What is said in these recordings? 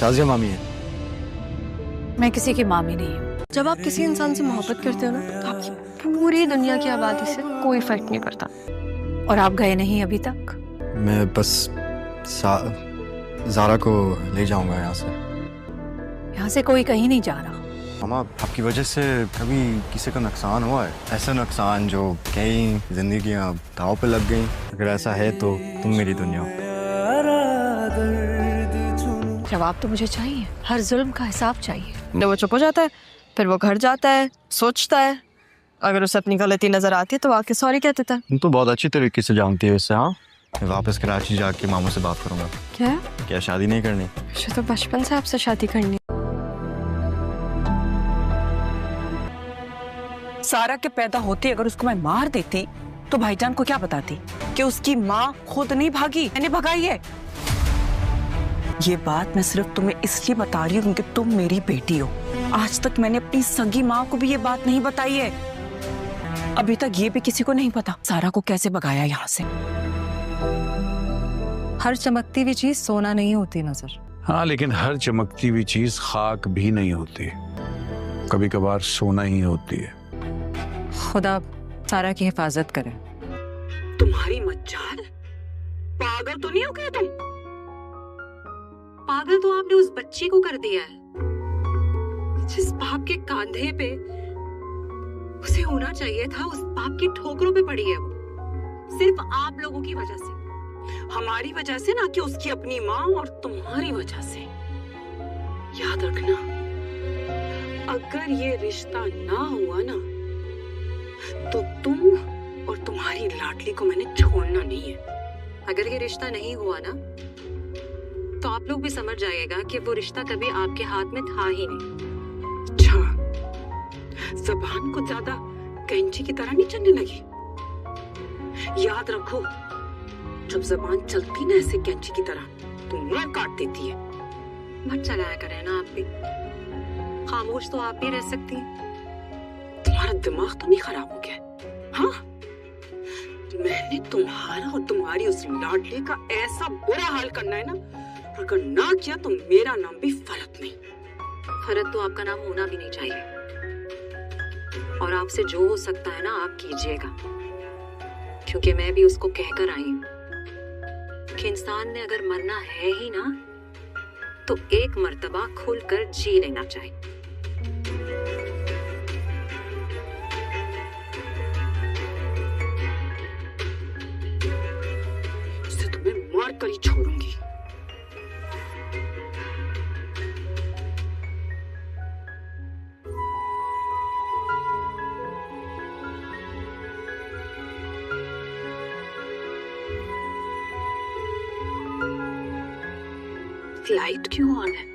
शाजिया मामी है। मैं किसी की मामी नहीं हूँ। जब आप किसी इंसान से मोहब्बत करते हो ना तो आपकी पूरी दुनिया की आबादी से कोई फर्क नहीं पड़ता। और आप गए नहीं अभी तक? मैं बस ज़ारा को ले जाऊंगा यहाँ से। यहाँ से कोई कहीं नहीं जा रहा। मामा, आपकी वजह से कभी किसी का नुकसान हुआ है? ऐसा नुकसान जो कई जिंदगियाँ दांव पे लग गई? अगर ऐसा है तो तुम मेरी दुनिया हो। जवाब तो मुझे चाहिए, हर जुल्म का हिसाब चाहिए। जब वो चुप हो जाता है फिर वो घर जाता है, सोचता है, अगर उसे अपनी गलती नजर आती है तो आके सॉरी कह देता है। तुम तो बहुत अच्छी तरीके से जानती है इससे। हाँ, मैं वापस कराची जाके मामू से बात करूंगा। क्या शादी नहीं करनी? मुझे तो बचपन से आपसे शादी करनी। सारा के पैदा होते अगर उसको मैं मार देती तो भाईजान को क्या बताती कि उसकी माँ खुद नहीं भागी, मैंने भगाई है। ये बात मैं सिर्फ तुम्हें इसलिए बता रही हूँ क्योंकि तुम मेरी बेटी हो। आज तक मैंने अपनी सगी माँ को भी ये बात नहीं बताई है। अभी तक ये भी किसी को नहीं पता सारा को कैसे भगाया यहाँ से। हर चमकती हुई चीज सोना नहीं होती नजर। हाँ, लेकिन हर चमकती हुई चीज खाक भी नहीं होती, कभी कभार सोना ही होती है। खुदा सारा की हिफाजत करे। तुम्हारी मज्जाल, पागल तो नहीं हो गए तुम? पागल तो आपने उस बच्ची को कर दिया है जिस बाप के कांधे पे उसे होना चाहिए था। उस बाप की ठोकरों पे पड़ी है वो, सिर्फ आप लोगों की वजह से, हमारी वजह से, ना कि उसकी अपनी माँ और तुम्हारी वजह से। याद रखना, अगर ये रिश्ता ना हुआ ना तो तुम और तुम्हारी लाडली को मैंने छोड़ना नहीं है। अगर ये रिश्ता नहीं हुआ ना तो आप लोग भी समझ जाइएगा कि वो रिश्ता कभी आपके हाथ में था ही नहीं। अच्छा, ज़बान को ज्यादा कैंची की तरह नहीं चलने लगी। याद रखो, जब ज़बान चलती ना ऐसे कैंची की तरह तो मुंह काट देती है। मत चलाया करें ना आप भी, खामोश तो आप भी रह सकती हैं। तुम्हारा दिमाग तो नहीं खराब हो गया? हाँ, मैंने तुम्हारा और तुम्हारी उस लाडली का ऐसा बुरा हाल करना है ना, अगर ना किया तो मेरा नाम भी फरत नहीं। फरत तो आपका नाम होना भी नहीं चाहिए। और आपसे जो हो सकता है ना आप कीजिएगा, क्योंकि मैं भी उसको कहकर आई हूं कि इंसान ने अगर मरना है ही ना तो एक मर्तबा खुलकर जी लेना चाहिए। इसे तुम्हें मार कर ही छोड़ूंगी। लाइट क्यों ऑन है?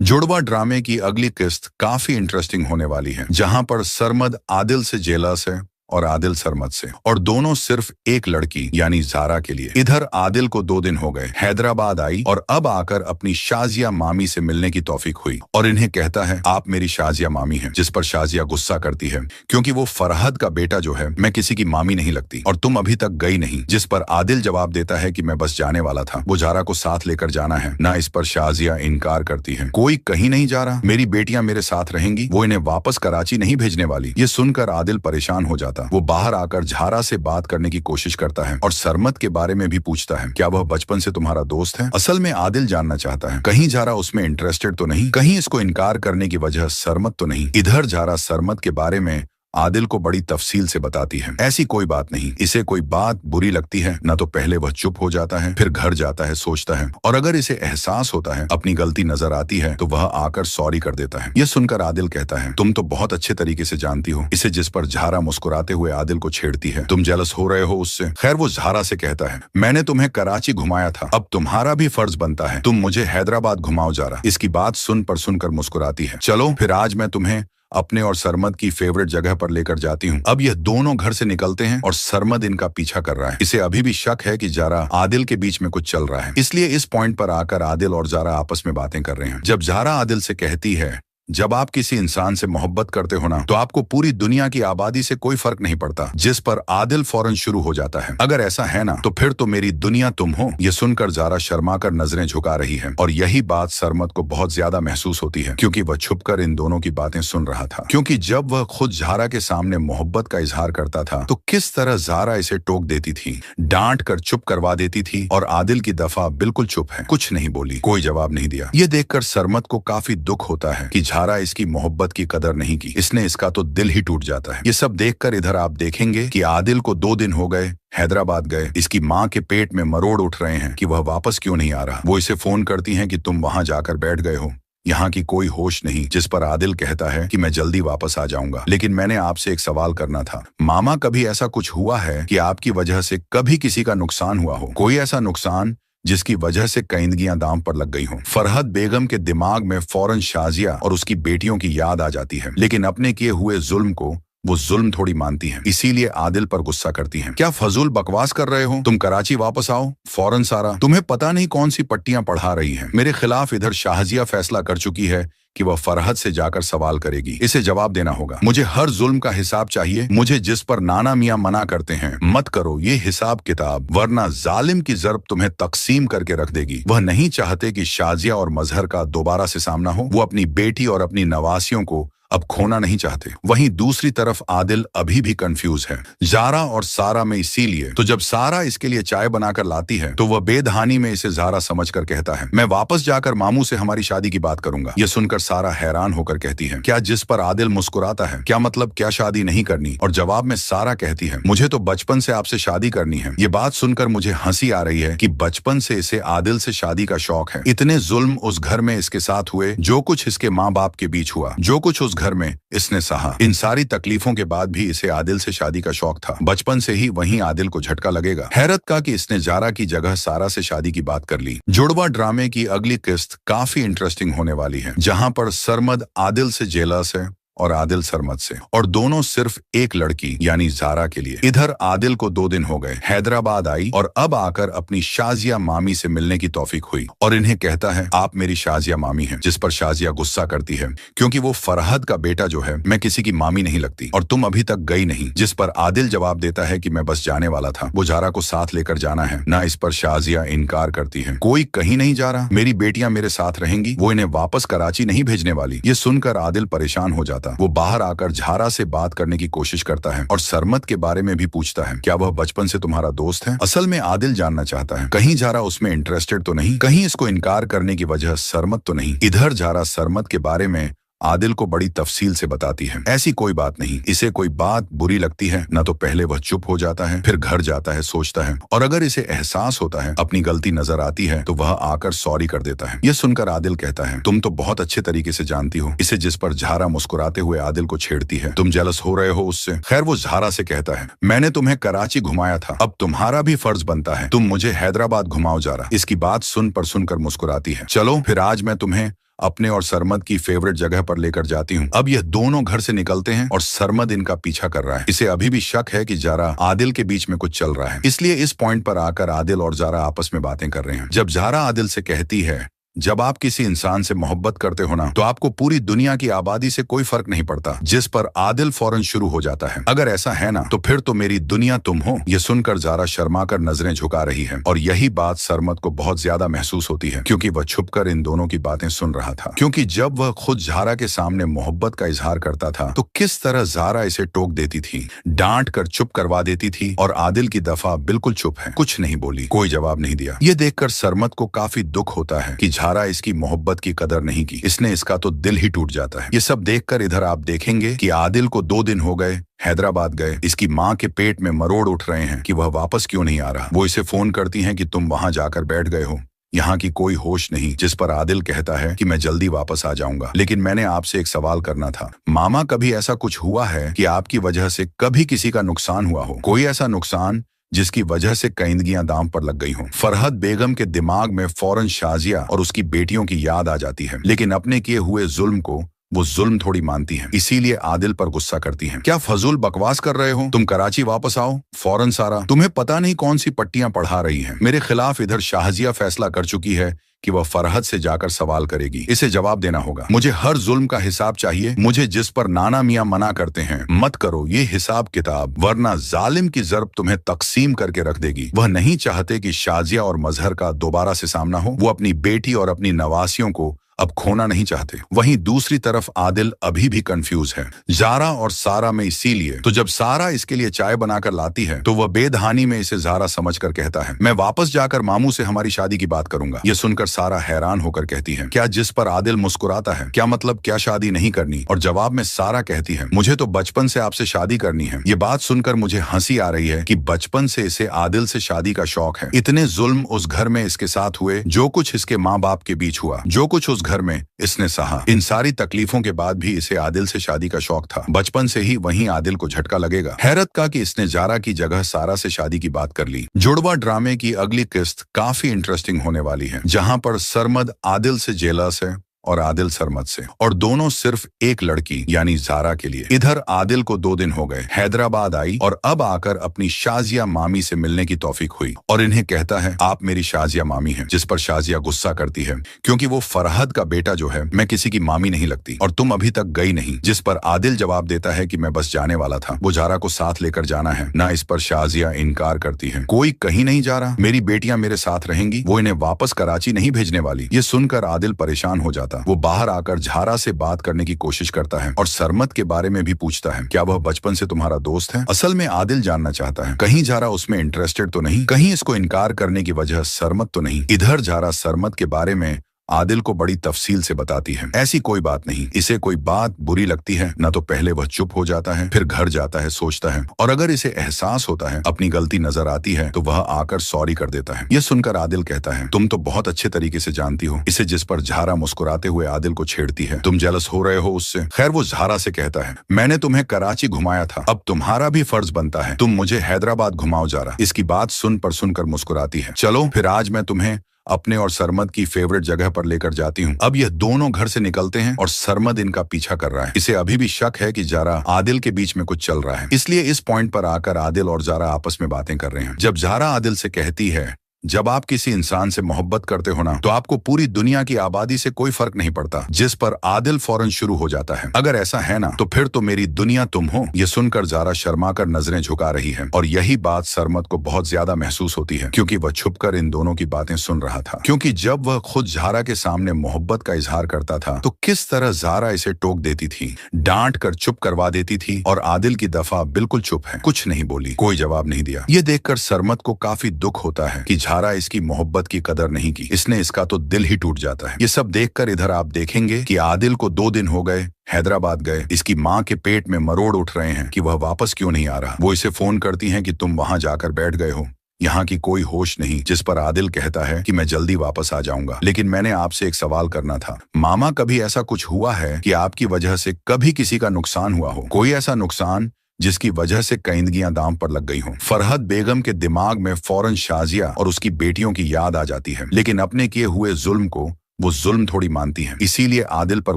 जुड़वा ड्रामे की अगली किस्त काफी इंटरेस्टिंग होने वाली है, जहां पर सरमद आदिल से जेलस है और आदिल सरमद से, और दोनों सिर्फ एक लड़की यानी ज़ारा के लिए। इधर आदिल को 2 दिन हो गए, हैदराबाद आई और अब आकर अपनी शाजिया मामी से मिलने की तौफीक हुई और इन्हें कहता है आप मेरी शाजिया मामी हैं, जिस पर शाजिया गुस्सा करती है क्योंकि वो फरहद का बेटा जो है मैं किसी की मामी नहीं लगती और तुम अभी तक गई नहीं। जिस पर आदिल जवाब देता है कि मैं बस जाने वाला था, वो ज़ारा को साथ लेकर जाना है ना। इस पर शाजिया इनकार करती है, कोई कहीं नहीं जा रहा, मेरी बेटियां मेरे साथ रहेंगी, वो इन्हें वापस कराची नहीं भेजने वाली। ये सुनकर आदिल परेशान हो जाता, वो बाहर आकर ज़ारा से बात करने की कोशिश करता है और सरमद के बारे में भी पूछता है, क्या वह बचपन से तुम्हारा दोस्त है? असल में आदिल जानना चाहता है कहीं ज़ारा उसमें इंटरेस्टेड तो नहीं, कहीं इसको इनकार करने की वजह सरमद तो नहीं। इधर ज़ारा सरमद के बारे में आदिल को बड़ी तफसील से बताती है। ऐसी कोई बात नहीं, इसे कोई बात बुरी लगती है ना तो पहले वह चुप हो जाता है, फिर घर जाता है, सोचता है, और अगर इसे एहसास होता है, अपनी गलती नजर आती है, तो वह आकर सॉरी कर देता है। यह सुनकर आदिल कहता है, तुम तो बहुत अच्छे तरीके से जानती हो इसे, जिस पर ज़ारा मुस्कुराते हुए आदिल को छेड़ती है। तुम जेलस हो रहे हो उससे। खैर वो ज़ारा से कहता है, मैंने तुम्हें कराची घुमाया था, अब तुम्हारा भी फर्ज बनता है तुम मुझे हैदराबाद घुमाओ ज़ारा। इसकी बात सुनकर मुस्कुराती है। चलो फिर आज मैं तुम्हें अपने और सरमद की फेवरेट जगह पर लेकर जाती हूँ। अब यह दोनों घर से निकलते हैं और सरमद इनका पीछा कर रहा है। इसे अभी भी शक है कि ज़ारा आदिल के बीच में कुछ चल रहा है, इसलिए इस पॉइंट पर आकर आदिल और ज़ारा आपस में बातें कर रहे हैं। जब ज़ारा आदिल से कहती है, जब आप किसी इंसान से मोहब्बत करते हो ना, तो आपको पूरी दुनिया की आबादी से कोई फर्क नहीं पड़ता, जिस पर आदिल फौरन शुरू हो जाता है, अगर ऐसा है ना तो फिर तो मेरी दुनिया तुम हो। ये सुनकर ज़ारा शर्माकर नजरें झुका रही है, और यही बात सरमद को बहुत ज्यादा महसूस होती है, क्योंकि वह छुपकर इन दोनों की बातें सुन रहा था। क्योंकि जब वह खुद ज़ारा के सामने मोहब्बत का इजहार करता था, तो किस तरह ज़ारा इसे टोक देती थी, डांट कर चुप करवा देती थी, और आदिल की दफा बिल्कुल चुप है, कुछ नहीं बोली, कोई जवाब नहीं दिया। ये देखकर सरमद को काफी दुख होता है कि ज़ारा इसकी मोहब्बत की कदर नहीं की, इसने इसका तो दिल ही टूट जाता है। ये सब देखकर इधर आप देखेंगे कि आदिल को 2 दिन हो गए हैदराबाद गए, इसकी माँ के पेट में मरोड़ उठ रहे हैं कि वह वापस क्यों नहीं आ रहा। वो इसे फोन करती हैं कि तुम वहां जाकर बैठ गए हो, यहाँ की कोई होश नहीं, जिस पर आदिल कहता है कि मैं जल्दी वापस आ जाऊंगा, लेकिन मैंने आपसे एक सवाल करना था। मामा, कभी ऐसा कुछ हुआ है कि आपकी वजह से कभी किसी का नुकसान हुआ हो, कोई ऐसा नुकसान जिसकी वजह से कईंदगियां दांव पर लग गई हों? फरहद बेगम के दिमाग में फौरन शाजिया और उसकी बेटियों की याद आ जाती है, लेकिन अपने किए हुए जुल्म को वो जुल्म थोड़ी मानती हैं, इसीलिए आदिल पर गुस्सा करती हैं। क्या फजूल बकवास कर रहे हो, तुम कराची वापस आओ फौरन। सारा तुम्हें पता नहीं कौन सी पट्टियां पढ़ा रही हैं। मेरे खिलाफ इधर शाहजिया फैसला कर चुकी है कि वह फरहद से जाकर सवाल करेगी, इसे जवाब देना होगा। मुझे हर जुल्म का हिसाब चाहिए, मुझे जिस पर नाना मियां मना करते हैं मत करो ये हिसाब किताब, वरना जालिम की ज़र्ब तुम्हें तकसीम करके रख देगी। वह नहीं चाहते कि शाजिया और मजहर का दोबारा से सामना हो, वो अपनी बेटी और अपनी नवासियों को अब खोना नहीं चाहते। वहीं दूसरी तरफ आदिल अभी भी कंफ्यूज है, ज़ारा और सारा में। इसीलिए तो जब सारा इसके लिए चाय बनाकर लाती है, तो वह बेदहानी में इसे ज़ारा समझकर कहता है, मैं वापस जाकर मामू से हमारी शादी की बात करूंगा। यह सुनकर सारा हैरान होकर कहती है, क्या? जिस पर आदिल मुस्कुराता है, क्या मतलब, क्या शादी नहीं करनी? और जवाब में सारा कहती है, मुझे तो बचपन से आपसे शादी करनी है। ये बात सुनकर मुझे हंसी आ रही है कि बचपन से इसे आदिल से शादी का शौक है। इतने जुल्म उस घर में इसके साथ हुए, जो कुछ इसके माँ बाप के बीच हुआ, जो कुछ उस घर में इसने सहा, इन सारी तकलीफों के बाद भी इसे आदिल से शादी का शौक था। बचपन से ही वहीं आदिल को झटका लगेगा। हैरत का कि इसने ज़ारा की जगह सारा से शादी की बात कर ली। जुड़वा ड्रामे की अगली किस्त काफी इंटरेस्टिंग होने वाली है, जहां पर सरमद आदिल से जेलस है और आदिल सरमद से, और दोनों सिर्फ एक लड़की यानी ज़ारा के लिए। इधर आदिल को 2 दिन हो गए, हैदराबाद आई और अब आकर अपनी शाजिया मामी से मिलने की तौफीक हुई, और इन्हें कहता है, आप मेरी शाजिया मामी हैं। जिस पर शाजिया गुस्सा करती है, क्योंकि वो फरहद का बेटा जो है, मैं किसी की मामी नहीं लगती, और तुम अभी तक गई नहीं। जिस पर आदिल जवाब देता है कि मैं बस जाने वाला था, वो ज़ारा को साथ लेकर जाना है ना। इस पर शाजिया इनकार करती है, कोई कहीं नहीं जा रहा, मेरी बेटियां मेरे साथ रहेंगी, वो इन्हें वापस कराची नहीं भेजने वाली। ये सुनकर आदिल परेशान हो जाता। वो बाहर आकर ज़ारा से बात करने की कोशिश करता है और सरमद के बारे में भी पूछता है, क्या वह बचपन से तुम्हारा दोस्त है? असल में आदिल जानना चाहता है, कहीं ज़ारा उसमें इंटरेस्टेड तो नहीं, कहीं इसको इनकार करने की वजह सरमद तो नहीं। इधर ज़ारा सरमद के बारे में आदिल को बड़ी तफसील से बताती है। ऐसी कोई बात नहीं, इसे कोई बात बुरी लगती है ना तो पहले वह चुप हो जाता है, फिर घर जाता है, सोचता है, और अगर इसे एहसास होता है, अपनी गलती नजर आती है, तो वह आकर सॉरी कर देता है। यह सुनकर आदिल कहता है, तुम तो बहुत अच्छे तरीके से जानती हो इसे, जिस पर ज़ारा मुस्कुराते हुए आदिल को छेड़ती है। तुम जेलस हो रहे हो उससे। खैर वो ज़ारा से कहता है, मैंने तुम्हें कराची घुमाया था, अब तुम्हारा भी फर्ज बनता है तुम मुझे हैदराबाद घुमाओ ज़ारा। इसकी बात सुनकर मुस्कुराती है। चलो फिर आज मैं तुम्हें अपने और सरमद की फेवरेट जगह पर लेकर जाती हूँ। अब यह दोनों घर से निकलते हैं और सरमद इनका पीछा कर रहा है। इसे अभी भी शक है कि ज़ारा आदिल के बीच में कुछ चल रहा है, इसलिए इस पॉइंट पर आकर आदिल और ज़ारा आपस में बातें कर रहे हैं। जब ज़ारा आदिल से कहती है, जब आप किसी इंसान से मोहब्बत करते हो ना, तो आपको पूरी दुनिया की आबादी से कोई फर्क नहीं पड़ता, जिस पर आदिल फौरन शुरू हो जाता है, अगर ऐसा है ना तो फिर तो मेरी दुनिया तुम हो। यह सुनकर ज़ारा शर्माकर नजरें झुका रही है, और यही बात सरमद को बहुत ज्यादा महसूस होती है, क्योंकि वह छुपकर इन दोनों की बातें सुन रहा था। क्योंकि जब वह खुद ज़ारा के सामने मोहब्बत का इजहार करता था, तो किस तरह ज़ारा इसे टोक देती थी, डांट कर चुप करवा देती थी, और आदिल की दफा बिल्कुल चुप है, कुछ नहीं बोली, कोई जवाब नहीं दिया। ये देखकर सरमद को काफी दुख होता है कि झारा इसकी मोहब्बत की कदर नहीं की, इसने इसका तो दिल ही टूट जाता है। ये सब देखकर इधर आप देखेंगे कि आदिल को 2 दिन हो गए हैदराबाद गए, इसकी माँ के पेट में मरोड़ उठ रहे हैं कि वह वापस क्यों नहीं आ रहा। वो इसे फोन करती हैं कि तुम वहां जाकर बैठ गए हो, यहाँ की कोई होश नहीं, जिस पर आदिल कहता है कि मैं जल्दी वापस आ जाऊंगा, लेकिन मैंने आपसे एक सवाल करना था। मामा, कभी ऐसा कुछ हुआ है कि आपकी वजह से कभी किसी का नुकसान हुआ हो? कोई ऐसा नुकसान जिसकी वजह से कईंदगियां दांव पर लग गई हों? फरहद बेगम के दिमाग में फौरन शाजिया और उसकी बेटियों की याद आ जाती है, लेकिन अपने किए हुए जुल्म को वो जुल्म थोड़ी मानती हैं, इसीलिए आदिल पर गुस्सा करती हैं। क्या फजूल बकवास कर रहे हो? तुम कराची वापस आओ फौरन सारा। तुम्हें पता नहीं कौन सी पट्टियां पढ़ा रही हैं। मेरे खिलाफ इधर शाहजिया फैसला कर चुकी है कि वह फरहद से जाकर सवाल करेगी, इसे जवाब देना होगा। मुझे हर जुल्म का हिसाब चाहिए, मुझे जिस पर नाना मियां मना करते हैं मत करो ये हिसाब किताब, वरना जालिम की ज़र्ब तुम्हें तकसीम करके रख देगी। वह नहीं चाहते कि शाजिया और मजहर का दोबारा से सामना हो। वो अपनी बेटी और अपनी नवासियों को अब खोना नहीं चाहते। वहीं दूसरी तरफ आदिल अभी भी कंफ्यूज है, जारा और सारा में। इसीलिए तो जब सारा इसके लिए चाय बनाकर लाती है तो वह बेदहानी में इसे जारा समझकर कहता है, मैं वापस जाकर मामू से हमारी शादी की बात करूंगा। यह सुनकर सारा हैरान होकर कहती है, क्या? जिस पर आदिल मुस्कुराता है, क्या मतलब क्या शादी नहीं करनी? और जवाब में सारा कहती है, मुझे तो बचपन से आपसे शादी करनी है। ये बात सुनकर मुझे हंसी आ रही है कि बचपन से इसे आदिल से शादी का शौक है। इतने जुल्म उस घर में इसके साथ हुए, जो कुछ इसके माँ बाप के बीच हुआ, जो कुछ उस घर में इसने सहा, इन सारी तकलीफों के बाद भी इसे आदिल से शादी का शौक था। बचपन से ही वहीं आदिल को झटका लगेगा। हैरत का कि इसने जारा की जगह सारा से शादी की बात कर ली। जुड़वा ड्रामे की अगली किस्त काफी इंटरेस्टिंग होने वाली है, जहां पर सरमद आदिल से जेलस है और आदिल सरमद से, और दोनों सिर्फ एक लड़की यानी जारा के लिए। इधर आदिल को 2 दिन हो गए, हैदराबाद आई और अब आकर अपनी शाजिया मामी से मिलने की तौफीक हुई और इन्हें कहता है, आप मेरी शाजिया मामी हैं। जिस पर शाजिया गुस्सा करती है, क्योंकि वो फरहद का बेटा जो है, मैं किसी की मामी नहीं लगती और तुम अभी तक गई नहीं। जिस पर आदिल जवाब देता है कि मैं बस जाने वाला था, वो जारा को साथ लेकर जाना है ना। इस पर शाजिया इनकार करती है, कोई कहीं नहीं जा रहा, मेरी बेटियां मेरे साथ रहेंगी, वो इन्हें वापस कराची नहीं भेजने वाली। ये सुनकर आदिल परेशान हो जाता। वो बाहर आकर झारा से बात करने की कोशिश करता है और सरमद के बारे में भी पूछता है, क्या वह बचपन से तुम्हारा दोस्त है? असल में आदिल जानना चाहता है, कहीं झारा उसमें इंटरेस्टेड तो नहीं, कहीं इसको इनकार करने की वजह सरमद तो नहीं। इधर झारा सरमद के बारे में आदिल को बड़ी तफसील से बताती है। ऐसी कोई बात नहीं, इसे कोई बात बुरी लगती है ना तो पहले वह चुप हो जाता है, फिर घर जाता है, सोचता है, और अगर इसे एहसास होता है, अपनी गलती नजर आती है, तो वह आकर सॉरी कर देता है। यह सुनकर आदिल कहता है, तुम तो बहुत अच्छे तरीके से जानती हो इसे। जिस पर झारा मुस्कुराते हुए आदिल को छेड़ती है, तुम जेलस हो रहे हो उससे? खैर, वो झारा से कहता है, मैंने तुम्हें कराची घुमाया था, अब तुम्हारा भी फर्ज बनता है तुम मुझे हैदराबाद घुमाओ जारा। इसकी बात सुनकर मुस्कुराती है, चलो फिर आज मैं तुम्हें अपने और सरमद की फेवरेट जगह पर लेकर जाती हूँ। अब यह दोनों घर से निकलते हैं और सरमद इनका पीछा कर रहा है। इसे अभी भी शक है कि जारा आदिल के बीच में कुछ चल रहा है, इसलिए इस पॉइंट पर आकर आदिल और जारा आपस में बातें कर रहे हैं। जब जारा आदिल से कहती है, जब आप किसी इंसान से मोहब्बत करते हो ना, तो आपको पूरी दुनिया की आबादी से कोई फर्क नहीं पड़ता। जिस पर आदिल फौरन शुरू हो जाता है, अगर ऐसा है ना तो फिर तो मेरी दुनिया तुम हो। यह सुनकर जारा शर्माकर नजरें झुका रही है और यही बात सरमद को बहुत ज्यादा महसूस होती है, क्योंकि वह छुपकर इन दोनों की बातें सुन रहा था। क्योंकि जब वह खुद जारा के सामने मोहब्बत का इजहार करता था तो किस तरह जारा इसे टोक देती थी, डांट कर चुप करवा देती थी, और आदिल की दफा बिल्कुल चुप है, कुछ नहीं बोली, कोई जवाब नहीं दिया। ये देखकर सरमद को काफी दुख होता है कि जारा इसकी मोहब्बत की कदर नहीं की, इसने इसका तो दिल ही टूट जाता है। ये सब देखकर इधर आप देखेंगे कि आदिल को 2 दिन हो गए हैदराबाद गए, इसकी माँ के पेट में मरोड़ उठ रहे हैं कि वह वापस क्यों नहीं आ रहा। वो इसे फोन करती हैं कि तुम वहां जाकर बैठ गए हो, यहाँ की कोई होश नहीं। जिस पर आदिल कहता है कि मैं जल्दी वापस आ जाऊंगा, लेकिन मैंने आपसे एक सवाल करना था। मामा, कभी ऐसा कुछ हुआ है कि आपकी वजह से कभी किसी का नुकसान हुआ हो? कोई ऐसा नुकसान जिसकी वजह से कईंदगियां दांव पर लग गई हों? फरहद बेगम के दिमाग में फौरन शाजिया और उसकी बेटियों की याद आ जाती है, लेकिन अपने किए हुए जुल्म को वो जुल्म थोड़ी मानती हैं, इसीलिए आदिल पर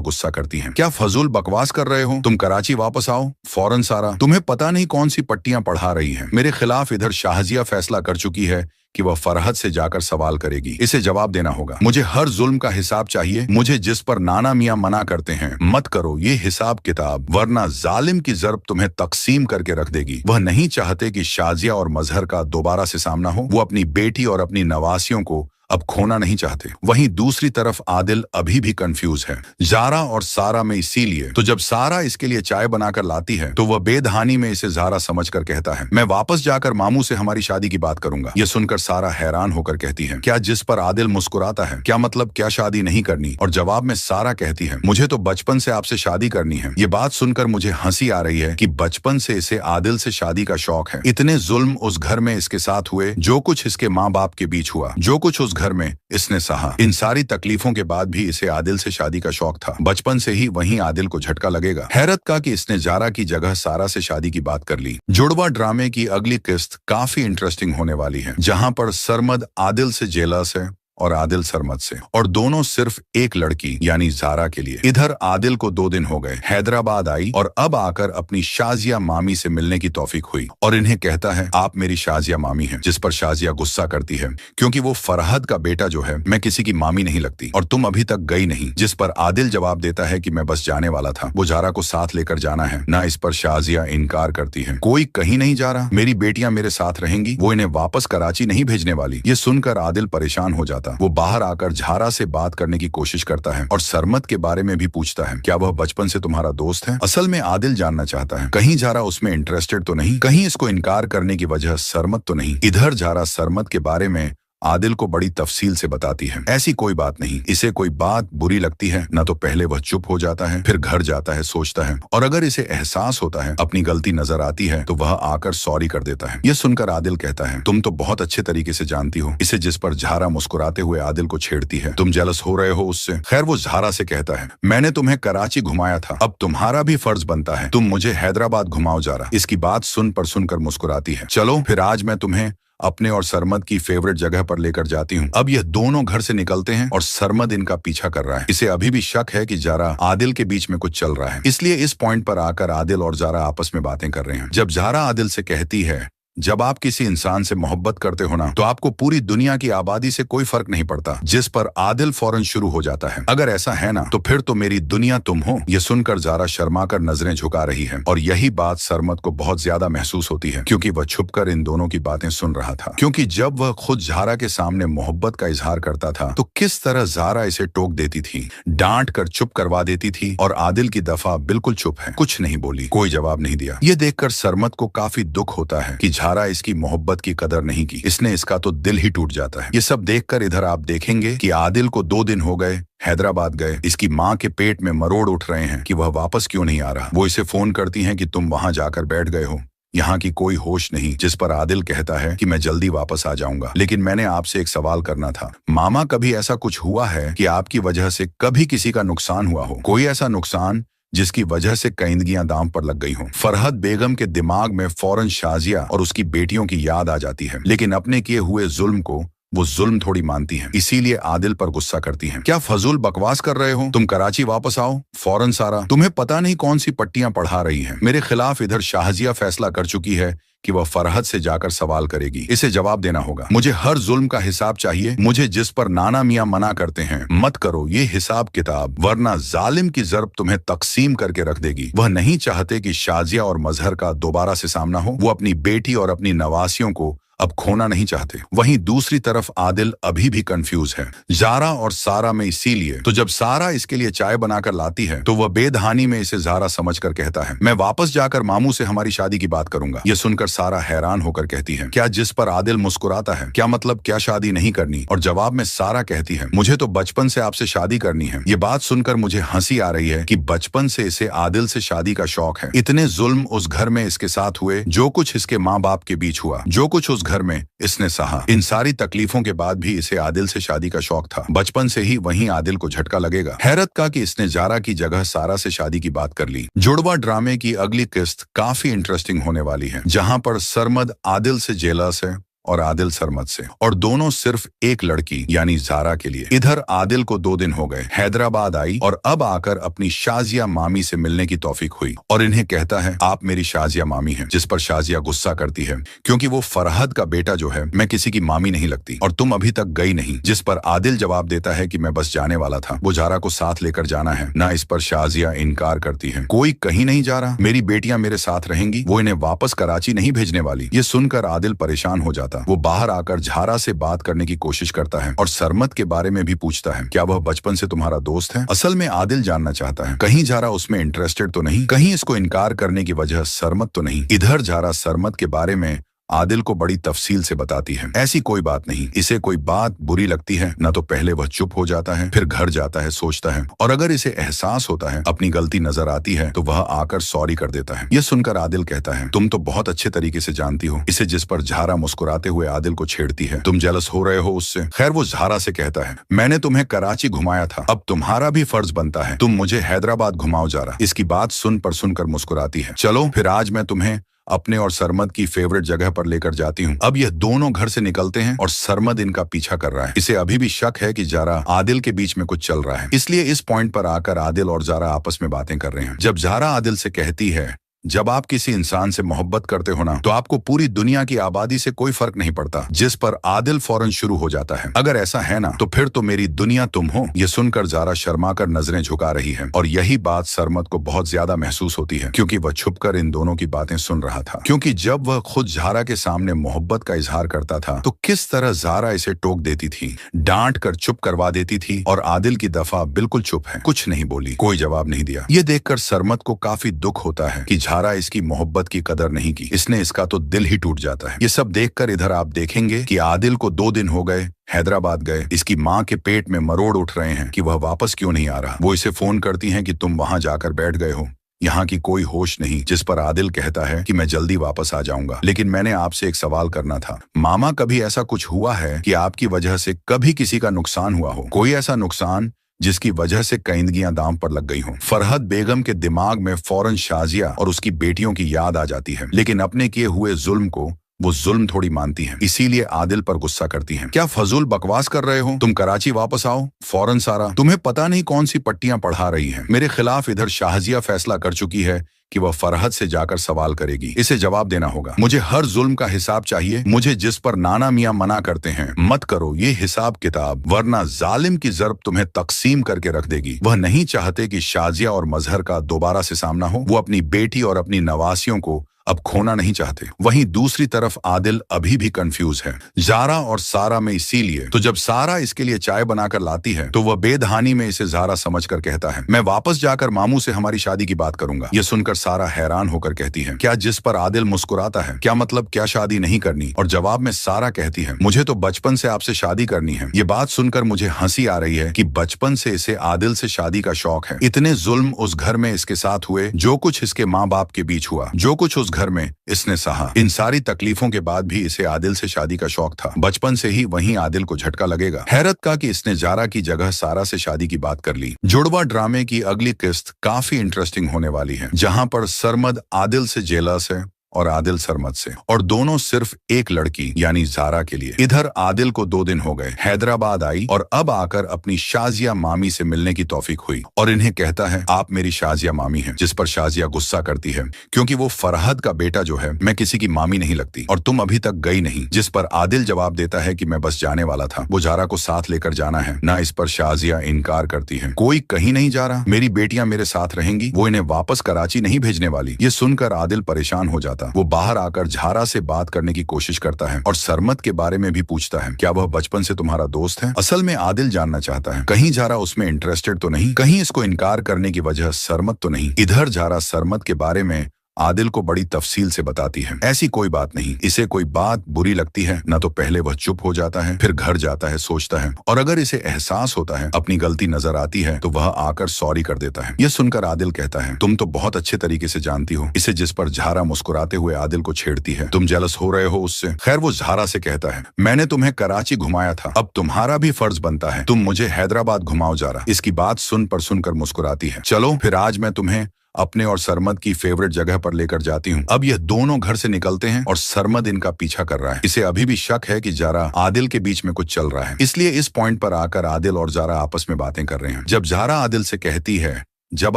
गुस्सा करती हैं। क्या फजूल बकवास कर रहे हो? तुम कराची वापस आओ फौरन सारा। तुम्हें पता नहीं कौन सी पट्टियां पढ़ा रही हैं। मेरे खिलाफ इधर शाहजिया फैसला कर चुकी है कि वह फरहद से जाकर सवाल करेगी, इसे जवाब देना होगा। मुझे हर जुल्म का हिसाब चाहिए, मुझे जिस पर नाना मियां मना करते हैं मत करो ये हिसाब किताब, वरना जालिम की ज़र्ब तुम्हें तकसीम करके रख देगी। वह नहीं चाहते कि शाजिया और मजहर का दोबारा से सामना हो। वो अपनी बेटी और अपनी नवासियों को अब खोना नहीं चाहते। वहीं दूसरी तरफ आदिल अभी भी कंफ्यूज है, ज़ारा और सारा में। इसीलिए तो जब सारा इसके लिए चाय बनाकर लाती है तो वह बेदहानी में इसे ज़ारा समझकर कहता है, मैं वापस जाकर मामू से हमारी शादी की बात करूंगा। यह सुनकर सारा हैरान होकर कहती है, क्या? जिस पर आदिल मुस्कुराता है, क्या मतलब क्या शादी नहीं करनी? और जवाब में सारा कहती है, मुझे तो बचपन से आपसे शादी करनी है। ये बात सुनकर मुझे हंसी आ रही है कि बचपन से इसे आदिल से शादी का शौक है। इतने जुल्म उस घर में इसके साथ हुए, जो कुछ इसके माँ बाप के बीच हुआ, जो कुछ उस घर में इसने सहा, इन सारी तकलीफों के बाद भी इसे आदिल से शादी का शौक था। बचपन से ही वहीं आदिल को झटका लगेगा। हैरत का कि इसने ज़ारा की जगह सारा से शादी की बात कर ली। जुड़वा ड्रामे की अगली किस्त काफी इंटरेस्टिंग होने वाली है, जहां पर सरमद आदिल से जेलस है और आदिल सरमद से, और दोनों सिर्फ एक लड़की यानी ज़ारा के लिए। इधर आदिल को 2 दिन हो गए, हैदराबाद आई और अब आकर अपनी शाजिया मामी से मिलने की तौफीक हुई और इन्हें कहता है, आप मेरी शाजिया मामी हैं। जिस पर शाजिया गुस्सा करती है क्योंकि वो फरहद का बेटा जो है, मैं किसी की मामी नहीं लगती और तुम अभी तक गई नहीं। जिस पर आदिल जवाब देता है कि मैं बस जाने वाला था, वो ज़ारा को साथ लेकर जाना है ना। इस पर शाजिया इनकार करती है, कोई कहीं नहीं जा रहा, मेरी बेटियां मेरे साथ रहेंगी, वो इन्हें वापस कराची नहीं भेजने वाली। ये सुनकर आदिल परेशान हो जाता। वो बाहर आकर ज़ारा से बात करने की कोशिश करता है और सरमद के बारे में भी पूछता है, क्या वह बचपन से तुम्हारा दोस्त है? असल में आदिल जानना चाहता है, कहीं ज़ारा उसमें इंटरेस्टेड तो नहीं, कहीं इसको इनकार करने की वजह सरमद तो नहीं। इधर ज़ारा सरमद के बारे में आदिल को बड़ी तफसील से बताती है। ऐसी कोई बात नहीं, इसे कोई बात बुरी लगती है ना तो पहले वह चुप हो जाता है, फिर घर जाता है, सोचता है, और अगर इसे एहसास होता है, अपनी गलती नजर आती है, तो वह आकर सॉरी कर देता है। यह सुनकर आदिल कहता है, तुम तो बहुत अच्छे तरीके से जानती हो इसे। जिस पर ज़ारा मुस्कुराते हुए आदिल को छेड़ती है, तुम जेलस हो रहे हो उससे? खैर वो ज़ारा से कहता है, मैंने तुम्हें कराची घुमाया था, अब तुम्हारा भी फर्ज बनता है तुम मुझे हैदराबाद घुमाओ ज़ारा। इसकी बात सुनकर मुस्कुराती है, चलो फिर आज मैं तुम्हें अपने और सरमद की फेवरेट जगह पर लेकर जाती हूँ। अब यह दोनों घर से निकलते हैं और सरमद इनका पीछा कर रहा है। इसे अभी भी शक है कि ज़ारा आदिल के बीच में कुछ चल रहा है, इसलिए इस पॉइंट पर आकर आदिल और ज़ारा आपस में बातें कर रहे हैं। जब ज़ारा आदिल से कहती है, जब आप किसी इंसान से मोहब्बत करते हो ना, तो आपको पूरी दुनिया की आबादी से कोई फर्क नहीं पड़ता। जिस पर आदिल फौरन शुरू हो जाता है, अगर ऐसा है ना तो फिर तो मेरी दुनिया तुम हो। यह सुनकर ज़ारा शर्माकर नजरें झुका रही है और यही बात सरमद को बहुत ज्यादा महसूस होती है क्योंकि वह छुपकर इन दोनों की बातें सुन रहा था। क्योंकि जब वह खुद ज़ारा के सामने मोहब्बत का इजहार करता था तो किस तरह ज़ारा इसे टोक देती थी, डांट कर चुप करवा देती थी, और आदिल की दफा बिल्कुल चुप है, कुछ नहीं बोली, कोई जवाब नहीं दिया। ये देखकर सरमद को काफी दुख होता है कि ज़ारा इसकी मोहब्बत की कदर नहीं की, इसने इसका तो दिल ही टूट जाता है। ये सब देखकर इधर आप देखेंगे कि आदिल को 2 दिन हो गए हैदराबाद गए, इसकी माँ के पेट में मरोड़ उठ रहे हैं कि वह वापस क्यों नहीं आ रहा। वो इसे फोन करती हैं कि तुम वहां जाकर बैठ गए हो, यहाँ की कोई होश नहीं। जिस पर आदिल कहता है कि मैं जल्दी वापस आ जाऊंगा, लेकिन मैंने आपसे एक सवाल करना था। मामा, कभी ऐसा कुछ हुआ है कि आपकी वजह से कभी किसी का नुकसान हुआ हो? कोई ऐसा नुकसान जिसकी वजह से कईंदगियां दांव पर लग गई हों? फरहद बेगम के दिमाग में फौरन शाजिया और उसकी बेटियों की याद आ जाती है, लेकिन अपने किए हुए जुल्म को वो जुल्म थोड़ी मानती हैं, इसीलिए आदिल पर गुस्सा करती हैं। क्या फजूल बकवास कर रहे हो? तुम कराची वापस आओ फौरन। सारा, तुम्हें पता नहीं कौन सी पट्टियां पढ़ा रही हैं मेरे खिलाफ। इधर शाहजिया फैसला कर चुकी है कि वह फरहद से जाकर सवाल करेगी, इसे जवाब देना होगा। मुझे हर जुल्म का हिसाब चाहिए, मुझे जिस पर नाना मियां मना करते हैं मत करो ये हिसाब किताब, वरना जालिम की ज़र्ब तुम्हें तकसीम करके रख देगी। वह नहीं चाहते कि शाजिया और मजहर का दोबारा से सामना हो। वो अपनी बेटी और अपनी नवासियों को अब खोना नहीं चाहते। वहीं दूसरी तरफ आदिल अभी भी कंफ्यूज है, ज़ारा और सारा में। इसीलिए तो जब सारा इसके लिए चाय बनाकर लाती है तो वह बेदहानी में इसे ज़ारा समझकर कहता है, मैं वापस जाकर मामू से हमारी शादी की बात करूंगा। यह सुनकर सारा हैरान होकर कहती है, क्या? जिस पर आदिल मुस्कुराता है, क्या मतलब क्या शादी नहीं करनी? और जवाब में सारा कहती है, मुझे तो बचपन से आपसे शादी करनी है। ये बात सुनकर मुझे हंसी आ रही है कि बचपन से इसे आदिल से शादी का शौक है। इतने जुल्म उस घर में इसके साथ हुए, जो कुछ इसके माँ बाप के बीच हुआ, जो कुछ उस घर में इसने सहा, इन सारी तकलीफों के बाद भी इसे आदिल से शादी का शौक था। बचपन से ही वहीं आदिल को झटका लगेगा। हैरत का कि इसने ज़ारा की जगह सारा से शादी की बात कर ली। जुड़वा ड्रामे की अगली किस्त काफी इंटरेस्टिंग होने वाली है, जहां पर सरमद आदिल से जेलस है और आदिल सरमद से, और दोनों सिर्फ एक लड़की यानी ज़ारा के लिए। इधर आदिल को 2 दिन हो गए, हैदराबाद आई और अब आकर अपनी शाजिया मामी से मिलने की तौफीक हुई और इन्हें कहता है, आप मेरी शाजिया मामी हैं। जिस पर शाजिया गुस्सा करती है क्योंकि वो फरहद का बेटा जो है, मैं किसी की मामी नहीं लगती और तुम अभी तक गई नहीं। जिस पर आदिल जवाब देता है कि मैं बस जाने वाला था, वो ज़ारा को साथ लेकर जाना है ना। इस पर शाजिया इनकार करती है, कोई कहीं नहीं जा रहा, मेरी बेटियां मेरे साथ रहेंगी, वो इन्हें वापस कराची नहीं भेजने वाली। ये सुनकर आदिल परेशान हो जाता चाहता। वो बाहर आकर झारा से बात करने की कोशिश करता है और सरमद के बारे में भी पूछता है, क्या वह बचपन से तुम्हारा दोस्त है? असल में आदिल जानना चाहता है, कहीं झारा उसमें इंटरेस्टेड तो नहीं, कहीं इसको इनकार करने की वजह सरमद तो नहीं। इधर झारा सरमद के बारे में आदिल को बड़ी तफसील से बताती है। ऐसी कोई बात नहीं, इसे कोई बात बुरी लगती है ना तो पहले वह चुप हो जाता है, फिर घर जाता है, सोचता है, और अगर इसे एहसास होता है, अपनी गलती नजर आती है, तो वह आकर सॉरी कर देता है। यह सुनकर आदिल कहता है, तुम तो बहुत अच्छे तरीके से जानती हो इसे, जिस पर झारा मुस्कुराते हुए आदिल को छेड़ती है। तुम जेलस हो रहे हो उससे? खैर, वो झारा से कहता है, मैंने तुम्हें कराची घुमाया था, अब तुम्हारा भी फर्ज बनता है तुम मुझे हैदराबाद घुमाओ जरा। इसकी बात सुनकर मुस्कुराती है। चलो फिर आज मैं तुम्हें अपने और सरमद की फेवरेट जगह पर लेकर जाती हूँ। अब यह दोनों घर से निकलते हैं और सरमद इनका पीछा कर रहा है। इसे अभी भी शक है कि जारा आदिल के बीच में कुछ चल रहा है, इसलिए इस पॉइंट पर आकर आदिल और जारा आपस में बातें कर रहे हैं। जब जारा आदिल से कहती है, जब आप किसी इंसान से मोहब्बत करते हो ना, तो आपको पूरी दुनिया की आबादी से कोई फर्क नहीं पड़ता, जिस पर आदिल फौरन शुरू हो जाता है, अगर ऐसा है ना तो फिर तो मेरी दुनिया तुम हो। ये सुनकर जारा शर्माकर नजरें झुका रही है और यही बात सरमद को बहुत ज्यादा महसूस होती है, क्योंकि वह छुपकर इन दोनों की बातें सुन रहा था। क्योंकि जब वह खुद जारा के सामने मोहब्बत का इजहार करता था तो किस तरह जारा इसे टोक देती थी, डांट कर चुप करवा देती थी, और आदिल की दफा बिल्कुल चुप है, कुछ नहीं बोली, कोई जवाब नहीं दिया। ये देखकर सरमद को काफी दुख होता है कि जारा इसकी मोहब्बत की कदर नहीं की, इसने इसका तो दिल ही टूट जाता है। ये सब देखकर इधर आप देखेंगे कि आदिल को 2 दिन हो गए हैदराबाद गए, इसकी माँ के पेट में मरोड़ उठ रहे हैं कि वह वापस क्यों नहीं आ रहा। वो इसे फोन करती हैं कि तुम वहां जाकर बैठ गए हो, यहाँ की कोई होश नहीं, जिस पर आदिल कहता है कि मैं जल्दी वापस आ जाऊंगा, लेकिन मैंने आपसे एक सवाल करना था। मामा, कभी ऐसा कुछ हुआ है कि आपकी वजह से कभी किसी का नुकसान हुआ हो? कोई ऐसा नुकसान जिसकी वजह से कईंदगियां दांव पर लग गई हों? फरहद बेगम के दिमाग में फौरन शाजिया और उसकी बेटियों की याद आ जाती है, लेकिन अपने किए हुए जुल्म को वो जुल्म थोड़ी मानती हैं, इसीलिए आदिल पर गुस्सा करती हैं। क्या फजूल बकवास कर रहे हो? तुम कराची वापस आओ फौरन। सारा तुम्हें पता नहीं कौन सी पट्टियां पढ़ा रही हैं मेरे खिलाफ। इधर शाहजिया फैसला कर चुकी है कि वह फरहद से जाकर सवाल करेगी, इसे जवाब देना होगा। मुझे हर जुल्म का हिसाब चाहिए, मुझे जिस पर नाना मियां मना करते हैं मत करो ये हिसाब किताब, वरना जालिम की जर्ब तुम्हें तकसीम करके रख देगी। वह नहीं चाहते कि शाजिया और मजहर का दोबारा से सामना हो। वो अपनी बेटी और अपनी नवासियों को अब खोना नहीं चाहते। वहीं दूसरी तरफ आदिल अभी भी कंफ्यूज है जारा और सारा में, इसीलिए तो जब सारा इसके लिए चाय बनाकर लाती है तो वह बेदहानी में इसे जारा समझकर कहता है, मैं वापस जाकर मामू से हमारी शादी की बात करूंगा। यह सुनकर सारा हैरान होकर कहती है, क्या? जिस पर आदिल मुस्कुराता है, क्या मतलब क्या शादी नहीं करनी? और जवाब में सारा कहती है, मुझे तो बचपन से आपसे शादी करनी है। ये बात सुनकर मुझे हंसी आ रही है कि बचपन से इसे आदिल से शादी का शौक है। इतने जुल्म उस घर में इसके साथ हुए, जो कुछ इसके माँ बाप के बीच हुआ, जो कुछ उस घर में इसने सहा, इन सारी तकलीफों के बाद भी इसे आदिल से शादी का शौक था। बचपन से ही वहीं आदिल को झटका लगेगा। हैरत का कि इसने जारा की जगह सारा से शादी की बात कर ली। जुड़वा ड्रामे की अगली किस्त काफी इंटरेस्टिंग होने वाली है, जहां पर सरमद आदिल से जेलस है और आदिल सरमद से, और दोनों सिर्फ एक लड़की यानी जारा के लिए। इधर आदिल को 2 दिन हो गए, हैदराबाद आई और अब आकर अपनी शाजिया मामी से मिलने की तौफीक हुई और इन्हें कहता है, आप मेरी शाजिया मामी हैं। जिस पर शाजिया गुस्सा करती है, क्योंकि वो फरहद का बेटा जो है, मैं किसी की मामी नहीं लगती और तुम अभी तक गई नहीं। जिस पर आदिल जवाब देता है कि मैं बस जाने वाला था, वो जारा को साथ लेकर जाना है ना। इस पर शाजिया इनकार करती है, कोई कहीं नहीं जा रहा, मेरी बेटियां मेरे साथ रहेंगी, वो इन्हें वापस कराची नहीं भेजने वाली। ये सुनकर आदिल परेशान हो जाता। वो बाहर आकर झारा से बात करने की कोशिश करता है और सरमद के बारे में भी पूछता है, क्या वह बचपन से तुम्हारा दोस्त है? असल में आदिल जानना चाहता है, कहीं झारा उसमें इंटरेस्टेड तो नहीं, कहीं इसको इनकार करने की वजह सरमद तो नहीं। इधर झारा सरमद के बारे में आदिल को बड़ी तफसील से बताती है। ऐसी कोई बात नहीं, इसे कोई बात बुरी लगती है ना तो पहले वह चुप हो जाता है, फिर घर जाता है, सोचता है, और अगर इसे एहसास होता है, अपनी गलती नजर आती है, तो वह आकर सॉरी कर देता है। यह सुनकर आदिल कहता है, तुम तो बहुत अच्छे तरीके से जानती हो इसे, जिस पर झारा मुस्कुराते हुए आदिल को छेड़ती है। तुम जेलस हो रहे हो उससे? खैर, वो झारा से कहता है, मैंने तुम्हें कराची घुमाया था, अब तुम्हारा भी फर्ज बनता है तुम मुझे हैदराबाद घुमाओ जरा। इसकी बात सुनकर मुस्कुराती है। चलो फिर आज मैं तुम्हें अपने और सरमद की फेवरेट जगह पर लेकर जाती हूँ। अब यह दोनों घर से निकलते हैं और सरमद इनका पीछा कर रहा है। इसे अभी भी शक है कि जारा आदिल के बीच में कुछ चल रहा है, इसलिए इस पॉइंट पर आकर आदिल और जारा आपस में बातें कर रहे हैं। जब जारा आदिल से कहती है, जब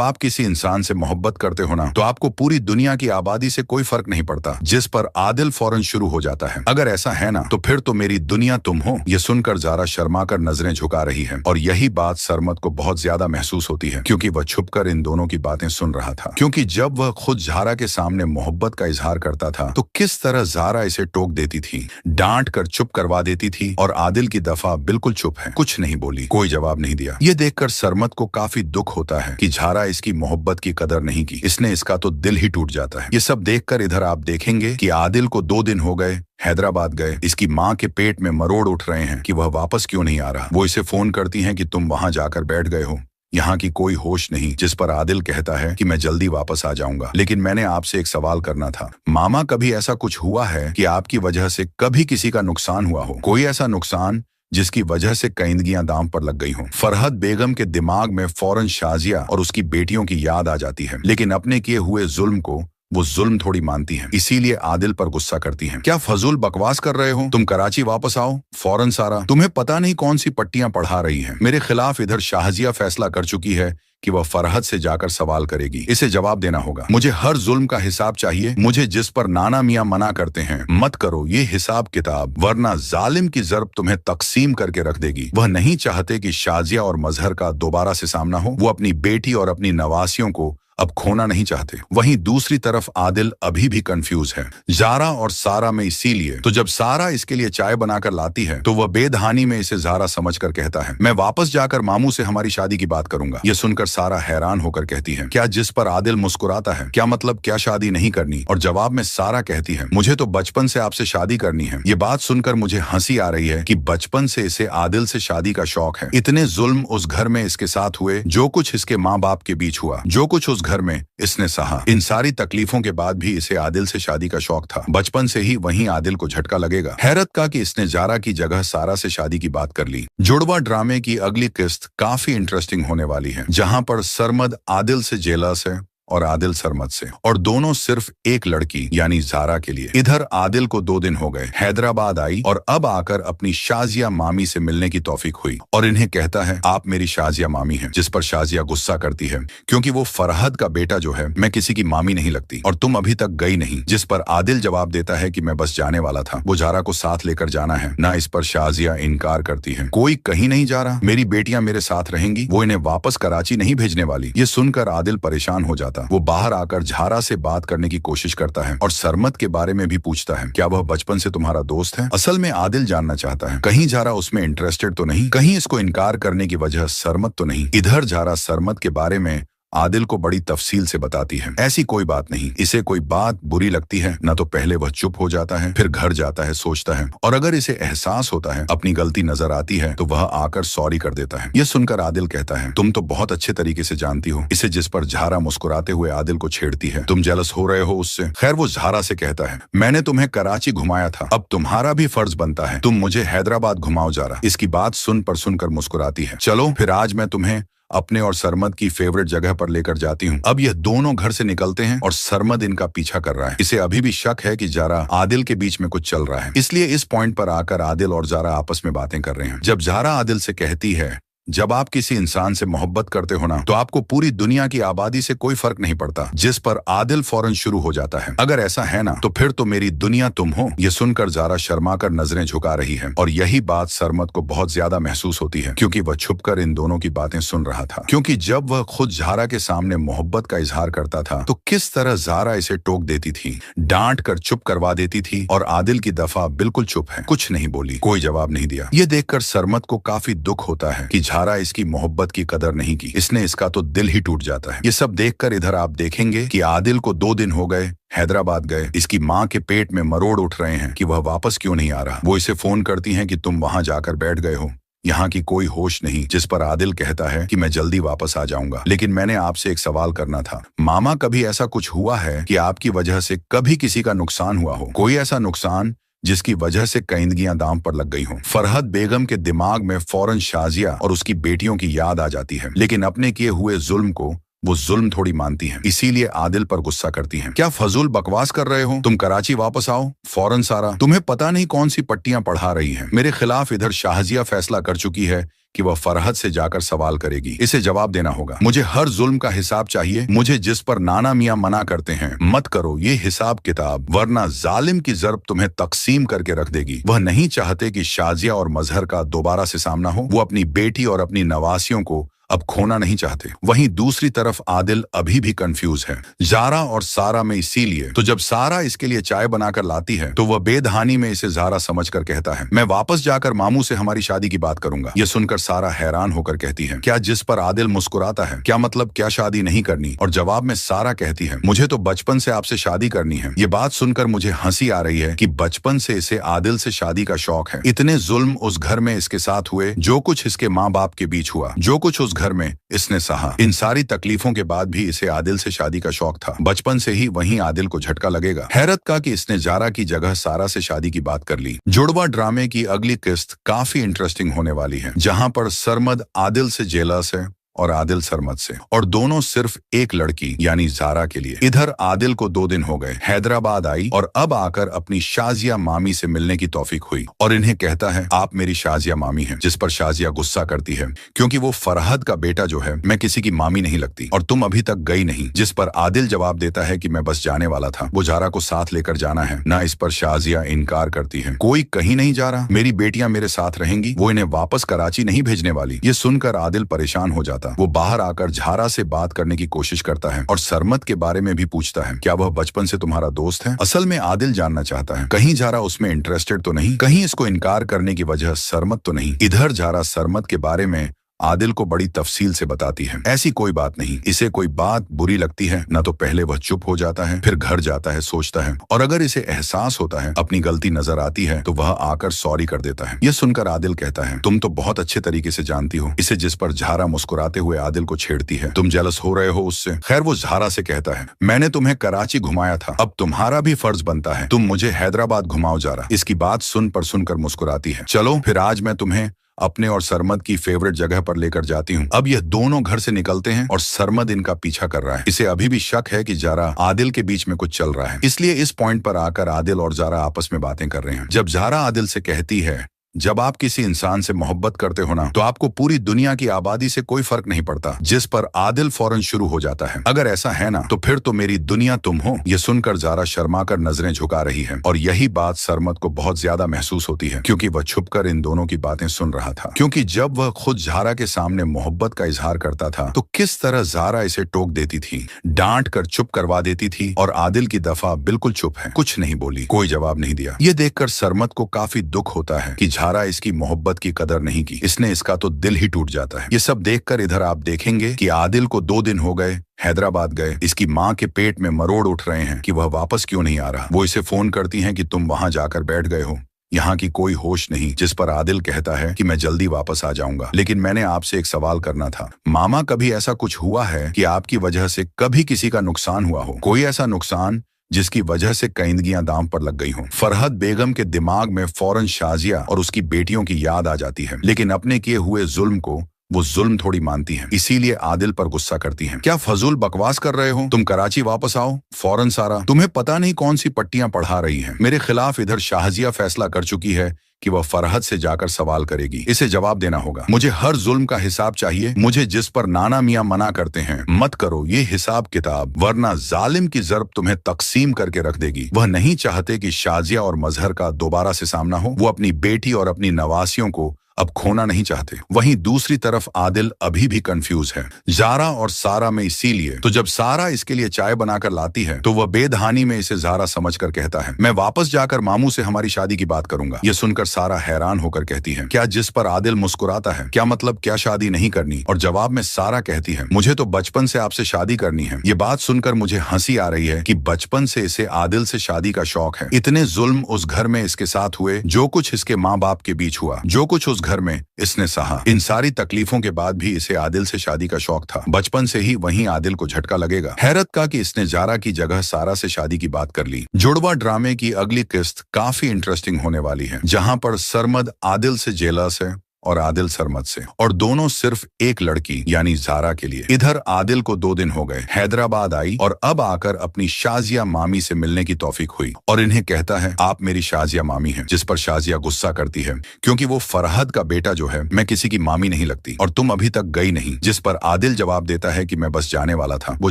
आप किसी इंसान से मोहब्बत करते हो ना, तो आपको पूरी दुनिया की आबादी से कोई फर्क नहीं पड़ता, जिस पर आदिल फौरन शुरू हो जाता है। अगर ऐसा है ना, तो फिर तो मेरी दुनिया तुम हो। ये सुनकर ज़ारा शर्मा कर नजरें झुका रही है, और यही बात सरमद को बहुत ज्यादा महसूस होती है, क्योंकि वह छुपकर इन दोनों की बातें सुन रहा था। क्योंकि जब वह खुद ज़ारा के सामने मोहब्बत का इजहार करता था, तो किस तरह ज़ारा इसे टोक देती थी, डांट कर चुप करवा देती थी, और आदिल की दफा बिल्कुल चुप है, कुछ नहीं बोली, कोई जवाब नहीं दिया। ये देखकर सरमद को काफी दुख होता है कि ज़ारा इसकी मोहब्बत की कदर नहीं की, इसने इसका तो दिल ही टूट जाता है। ये सब देखकर इधर आप देखेंगे कि आदिल को 2 दिन हो गए हैदराबाद गए, इसकी माँ के पेट में मरोड़ उठ रहे हैं कि वह वापस क्यों नहीं आ रहा। वो इसे फोन करती हैं कि तुम वहां जाकर बैठ गए हो, यहाँ की कोई होश नहीं, जिस पर आदिल कहता है कि मैं जल्दी वापस आ जाऊंगा, लेकिन मैंने आपसे एक सवाल करना था। मामा, कभी ऐसा कुछ हुआ है कि आपकी वजह से कभी किसी का नुकसान हुआ हो? कोई ऐसा नुकसान जिसकी वजह से कईंदगियां दांव पर लग गई हों? फरहद बेगम के दिमाग में फौरन शाजिया और उसकी बेटियों की याद आ जाती है, लेकिन अपने किए हुए जुल्म को वो जुल्म थोड़ी मानती हैं, इसीलिए आदिल पर गुस्सा करती हैं। क्या फजूल बकवास कर रहे हो? तुम कराची वापस आओ फौरन। सारा, तुम्हें पता नहीं कौन सी पट्टियां पढ़ा रही हैं। मेरे खिलाफ इधर शाहजिया फैसला कर चुकी है कि वह फरहद से जाकर सवाल करेगी, इसे जवाब देना होगा। मुझे हर जुल्म का हिसाब चाहिए, मुझे जिस पर नाना मियां मना करते हैं मत करो ये हिसाब किताब, वरना जालिम की ज़र्ब तुम्हें तकसीम करके रख देगी। वह नहीं चाहते कि शाजिया और मजहर का दोबारा से सामना हो। वो अपनी बेटी और अपनी नवासियों को अब खोना नहीं चाहते। वहीं दूसरी तरफ आदिल अभी भी कंफ्यूज है, ज़ारा और सारा में। इसीलिए तो जब सारा इसके लिए चाय बनाकर लाती है, तो वह बेदहानी में इसे ज़ारा समझकर कहता है, मैं वापस जाकर मामू से हमारी शादी की बात करूंगा। यह सुनकर सारा हैरान होकर कहती है, क्या? जिस पर आदिल मुस्कुराता है, क्या मतलब, क्या शादी नहीं करनी? और जवाब में सारा कहती है, मुझे तो बचपन से आपसे शादी करनी है। ये बात सुनकर मुझे हंसी आ रही है कि बचपन से इसे आदिल से शादी का शौक है। इतने जुल्म उस घर में इसके साथ हुए, जो कुछ इसके माँ बाप के बीच हुआ, जो कुछ उस घर में इसने सहा, इन सारी तकलीफों के बाद भी इसे आदिल से शादी का शौक था। बचपन से ही वहीं आदिल को झटका लगेगा। हैरत का कि इसने ज़ारा की जगह सारा से शादी की बात कर ली। जुड़वा ड्रामे की अगली किस्त काफी इंटरेस्टिंग होने वाली है, जहां पर सरमद आदिल से जेलस है और आदिल सरमद से, और दोनों सिर्फ एक लड़की यानी ज़ारा के लिए। इधर आदिल को 2 दिन हो गए, हैदराबाद आई और अब आकर अपनी शाजिया मामी से मिलने की तौफीक हुई, और इन्हें कहता है, आप मेरी शाजिया मामी हैं। जिस पर शाजिया गुस्सा करती है, क्योंकि वो फरहद का बेटा जो है, मैं किसी की मामी नहीं लगती, और तुम अभी तक गई नहीं। जिस पर आदिल जवाब देता है कि मैं बस जाने वाला था, वो ज़ारा को साथ लेकर जाना है ना। इस पर शाजिया इनकार करती है, कोई कहीं नहीं जा रहा, मेरी बेटियां मेरे साथ रहेंगी, वो इन्हें वापस कराची नहीं भेजने वाली। ये सुनकर आदिल परेशान हो जाता। वो बाहर आकर ज़ारा से बात करने की कोशिश करता है और सरमद के बारे में भी पूछता है, क्या वह बचपन से तुम्हारा दोस्त है? असल में आदिल जानना चाहता है, कहीं ज़ारा उसमें इंटरेस्टेड तो नहीं, कहीं इसको इनकार करने की वजह सरमद तो नहीं। इधर ज़ारा सरमद के बारे में आदिल को बड़ी तफसील से बताती है। ऐसी कोई बात नहीं, इसे कोई बात बुरी लगती है ना, तो पहले वह चुप हो जाता है, फिर घर जाता है, सोचता है, और अगर इसे एहसास होता है, अपनी गलती नजर आती है, तो वह आकर सॉरी कर देता है। यह सुनकर आदिल कहता है, तुम तो बहुत अच्छे तरीके से जानती हो इसे। जिस पर ज़ारा मुस्कुराते हुए आदिल को छेड़ती है, तुम जेलस हो रहे हो उससे? खैर, वो ज़ारा से कहता है, मैंने तुम्हें कराची घुमाया था, अब तुम्हारा भी फर्ज बनता है तुम मुझे हैदराबाद घुमाओ ज़ारा। इसकी बात सुनकर मुस्कुराती है। चलो फिर आज मैं तुम्हें अपने और सरमद की फेवरेट जगह पर लेकर जाती हूँ। अब यह दोनों घर से निकलते हैं और सरमद इनका पीछा कर रहा है। इसे अभी भी शक है कि ज़ारा आदिल के बीच में कुछ चल रहा है, इसलिए इस पॉइंट पर आकर आदिल और ज़ारा आपस में बातें कर रहे हैं। जब ज़ारा आदिल से कहती है, जब आप किसी इंसान से मोहब्बत करते हो ना, तो आपको पूरी दुनिया की आबादी से कोई फर्क नहीं पड़ता, जिस पर आदिल फौरन शुरू हो जाता है, अगर ऐसा है ना, तो फिर तो मेरी दुनिया तुम हो। ये सुनकर ज़ारा शर्मा कर नजरें झुका रही है, और यही बात सरमद को बहुत ज्यादा महसूस होती है, क्योंकि वह छुपकर इन दोनों की बातें सुन रहा था। क्योंकि जब वह खुद ज़ारा के सामने मोहब्बत का इजहार करता था, तो किस तरह ज़ारा इसे टोक देती थी, डांट कर चुप करवा देती थी, और आदिल की दफा बिल्कुल चुप है, कुछ नहीं बोली, कोई जवाब नहीं दिया। ये देखकर सरमद को काफी दुख होता है कि ज़ारा इसकी मोहब्बत की कदर नहीं की, इसने इसका तो दिल ही टूट जाता है। ये सब देखकर इधर आप देखेंगे कि आदिल को 2 दिन हो गए हैदराबाद गए, इसकी माँ के पेट में मरोड़ उठ रहे हैं कि वह वापस क्यों नहीं आ रहा। वो इसे फोन करती हैं कि तुम वहां जाकर बैठ गए हो, यहाँ की कोई होश नहीं। जिस पर आदिल कहता है कि मैं जल्दी वापस आ जाऊंगा, लेकिन मैंने आपसे एक सवाल करना था। मामा, कभी ऐसा कुछ हुआ है कि आपकी वजह से कभी किसी का नुकसान हुआ हो? कोई ऐसा नुकसान जिसकी वजह से कईंदगियां दांव पर लग गई हों? फरहद बेगम के दिमाग में फौरन शाजिया और उसकी बेटियों की याद आ जाती है, लेकिन अपने किए हुए जुल्म को वो जुल्म थोड़ी मानती हैं, इसीलिए आदिल पर गुस्सा करती हैं। क्या फजूल बकवास कर रहे हो? तुम कराची वापस आओ फौरन। सारा, तुम्हें पता नहीं कौन सी पट्टियां पढ़ा रही हैं। मेरे खिलाफ इधर शाहजिया फैसला कर चुकी है कि वह फरहद से जाकर सवाल करेगी। इसे जवाब देना होगा। मुझे हर जुल्म का हिसाब चाहिए, मुझे जिस पर नाना मियां मना करते हैं मत करो ये हिसाब किताब, वरना जालिम की ज़रब तुम्हें तकसीम करके रख देगी। वह नहीं चाहते कि शाजिया और मजहर का दोबारा से सामना हो। वो अपनी बेटी और अपनी नवासियों को अब खोना नहीं चाहते। वहीं दूसरी तरफ आदिल अभी भी कंफ्यूज है, जारा और सारा में। इसीलिए तो जब सारा इसके लिए चाय बनाकर लाती है तो वह बेदहानी में इसे जारा समझकर कहता है, मैं वापस जाकर मामू से हमारी शादी की बात करूंगा। यह सुनकर सारा हैरान होकर कहती है, क्या? जिस पर आदिल मुस्कुराता है, क्या मतलब क्या शादी नहीं करनी? और जवाब में सारा कहती है, मुझे तो बचपन से आपसे शादी करनी है। ये बात सुनकर मुझे हंसी आ रही है कि बचपन से इसे आदिल से शादी का शौक है। इतने जुल्म उस घर में इसके साथ हुए, जो कुछ इसके माँ बाप के बीच हुआ, जो कुछ उस घर में इसने सहा, इन सारी तकलीफों के बाद भी इसे आदिल से शादी का शौक था। बचपन से ही वहीं आदिल को झटका लगेगा। हैरत का कि इसने जारा की जगह सारा से शादी की बात कर ली। जुड़वा ड्रामे की अगली किस्त काफी इंटरेस्टिंग होने वाली है, जहां पर सरमद आदिल से जेलस है और आदिल सरमद से, और दोनों सिर्फ एक लड़की यानी जारा के लिए। इधर आदिल को 2 दिन हो गए, हैदराबाद आई और अब आकर अपनी शाजिया मामी से मिलने की तौफीक हुई और इन्हें कहता है, आप मेरी शाजिया मामी हैं। जिस पर शाजिया गुस्सा करती है क्योंकि वो फरहद का बेटा जो है, मैं किसी की मामी नहीं लगती और तुम अभी तक गई नहीं। जिस पर आदिल जवाब देता है कि मैं बस जाने वाला था, वो जारा को साथ लेकर जाना है ना। इस पर शाजिया इनकार करती है, कोई कहीं नहीं जा रहा, मेरी बेटियां मेरे साथ रहेंगी, वो इन्हें वापस कराची नहीं भेजने वाली। ये सुनकर आदिल परेशान हो जाता। वो बाहर आकर झारा से बात करने की कोशिश करता है और सरमद के बारे में भी पूछता है, क्या वह बचपन से तुम्हारा दोस्त है? असल में आदिल जानना चाहता है, कहीं झारा उसमें इंटरेस्टेड तो नहीं, कहीं इसको इनकार करने की वजह सरमद तो नहीं। इधर झारा सरमद के बारे में आदिल को बड़ी तफसील से बताती है, ऐसी कोई बात नहीं, इसे कोई बात बुरी लगती है ना तो पहले वह चुप हो जाता है, फिर घर जाता है, सोचता है, और अगर इसे एहसास होता है, अपनी गलती नजर आती है, तो वह आकर सॉरी कर देता है। यह सुनकर आदिल कहता है, तुम तो बहुत अच्छे तरीके से जानती हो इसे। जिस पर झारा मुस्कुराते हुए आदिल को छेड़ती है, तुम जेलस हो रहे हो उससे? खैर वो झारा से कहता है, मैंने तुम्हें कराची घुमाया था, अब तुम्हारा भी फर्ज बनता है तुम मुझे हैदराबाद घुमाओ जारा। इसकी बात सुनकर मुस्कुराती है, चलो फिर आज मैं तुम्हें अपने और सरमद की फेवरेट जगह पर लेकर जाती हूँ। अब यह दोनों घर से निकलते हैं और सरमद इनका पीछा कर रहा है। इसे अभी भी शक है कि जारा आदिल के बीच में कुछ चल रहा है, इसलिए इस पॉइंट पर आकर आदिल और जारा आपस में बातें कर रहे हैं। जब जारा आदिल से कहती है, जब आप किसी इंसान से मोहब्बत करते हो ना, तो आपको पूरी दुनिया की आबादी से कोई फर्क नहीं पड़ता। जिस पर आदिल फौरन शुरू हो जाता है, अगर ऐसा है ना तो फिर तो मेरी दुनिया तुम हो। यह सुनकर जारा शर्माकर नजरें झुका रही है और यही बात सरमद को बहुत ज्यादा महसूस होती है, क्योंकि वह छुपकर इन दोनों की बातें सुन रहा था। क्योंकि जब वह खुद जारा के सामने मोहब्बत का इजहार करता था तो किस तरह जारा इसे टोक देती थी, डांट कर चुप करवा देती थी, और आदिल की दफा बिल्कुल चुप है, कुछ नहीं बोली, कोई जवाब नहीं दिया। ये देखकर सरमद को काफी दुख होता है कि जारा इसकी मोहब्बत की कदर नहीं की, इसने इसका तो दिल ही टूट जाता है। ये सब देखकर इधर आप देखेंगे कि आदिल को 2 दिन हो गए, हैदराबाद गए, इसकी माँ के पेट में मरोड़ उठ रहे हैं कि वह वापस क्यों नहीं आ रहा। वो इसे फोन करती हैं कि तुम वहां जाकर बैठ गए हो, यहाँ की कोई होश नहीं। जिस पर आदिल कहता है कि मैं जल्दी वापस आ जाऊंगा, लेकिन मैंने आपसे एक सवाल करना था। मामा, कभी ऐसा कुछ हुआ है कि आपकी वजह से कभी किसी का नुकसान हुआ हो? कोई ऐसा नुकसान जिसकी वजह से कईंदगियां दांव पर लग गई हों? फरहद बेगम के दिमाग में फौरन शाजिया और उसकी बेटियों की याद आ जाती है, लेकिन अपने किए हुए जुल्म को वो जुल्म थोड़ी मानती हैं, इसीलिए आदिल पर गुस्सा करती हैं। क्या फजूल बकवास कर रहे हो? तुम कराची वापस आओ फौरन। सारा, तुम्हें पता नहीं कौन सी पट्टियां पढ़ा रही हैं मेरे खिलाफ। इधर शाहजिया फैसला कर चुकी है कि वह फरहद से जाकर सवाल करेगी। इसे जवाब देना होगा। मुझे हर जुल्म का हिसाब चाहिए, मुझे जिस पर नाना मियां मना करते हैं मत करो ये हिसाब किताब, वरना जालिम की ज़रब तुम्हें तकसीम करके रख देगी। वह नहीं चाहते कि शाजिया और मजहर का दोबारा से सामना हो। वो अपनी बेटी और अपनी नवासियों को अब खोना नहीं चाहते। वहीं दूसरी तरफ आदिल अभी भी कंफ्यूज है, जारा और सारा में। इसीलिए तो जब सारा इसके लिए चाय बनाकर लाती है तो वह बेदहानी में इसे जारा समझकर कहता है, मैं वापस जाकर मामू से हमारी शादी की बात करूंगा। यह सुनकर सारा हैरान होकर कहती है, क्या? जिस पर आदिल मुस्कुराता है, क्या मतलब क्या शादी नहीं करनी? और जवाब में सारा कहती है, मुझे तो बचपन से आपसे शादी करनी है। ये बात सुनकर मुझे हंसी आ रही है कि बचपन से इसे आदिल से शादी का शौक है। इतने जुल्म उस घर में इसके साथ हुए, जो कुछ इसके माँ बाप के बीच हुआ, जो कुछ उस घर में इसने सहा, इन सारी तकलीफों के बाद भी इसे आदिल से शादी का शौक था। बचपन से ही वहीं आदिल को झटका लगेगा। हैरत का कि इसने जारा की जगह सारा से शादी की बात कर ली। जुड़वा ड्रामे की अगली किस्त काफी इंटरेस्टिंग होने वाली है, जहां पर सरमद आदिल से जेलस है और आदिल सरमद से, और दोनों सिर्फ एक लड़की यानी ज़ारा के लिए। इधर आदिल को 2 दिन हो गए, हैदराबाद आई और अब आकर अपनी शाजिया मामी से मिलने की तौफीक हुई और इन्हें कहता है आप मेरी शाजिया मामी हैं, जिस पर शाजिया गुस्सा करती है क्योंकि वो फरहद का बेटा जो है मैं किसी की मामी नहीं लगती और तुम अभी तक गई नहीं। जिस पर आदिल जवाब देता है कि मैं बस जाने वाला था, वो